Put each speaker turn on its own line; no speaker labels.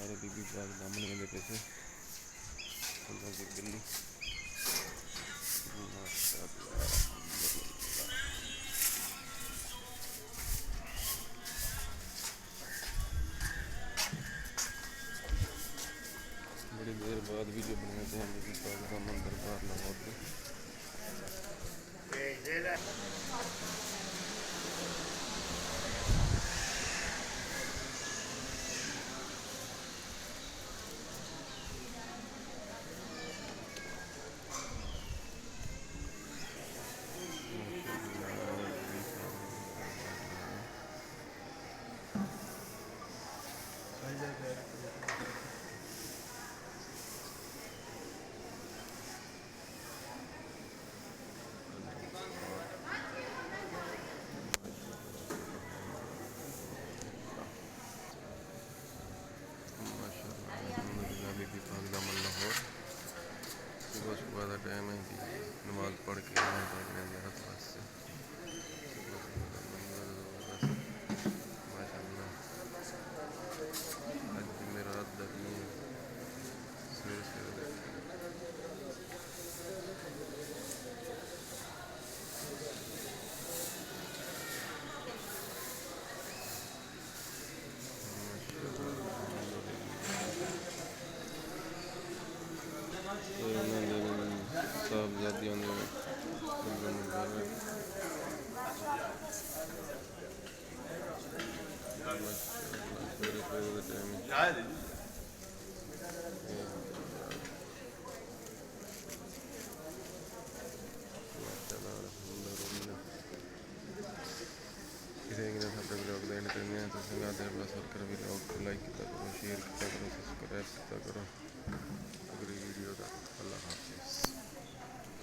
सारे बीबी बाग दामन के पैसे फूलों की गिल्ली बड़ी देर बाद भी जो बने थे बीबी बाग दामन दरबार लाहौर के। बीबी बाग दामन लाहौर सुबह सुबह का टाइम है कि नमाज पढ़ के ज़ियारत वास्ते माशाअल्लाह अज जुमेरात दा दिन सवेरे सवेरे साहबजादियों ने सवेरे सवेरे टाइम किसी ने साढ़े ब्लॉग का एंड करने तो संगा बस वर्कर भी लोग लाइक किया करो शेयर किया करो सब्सक्राइब किया करो।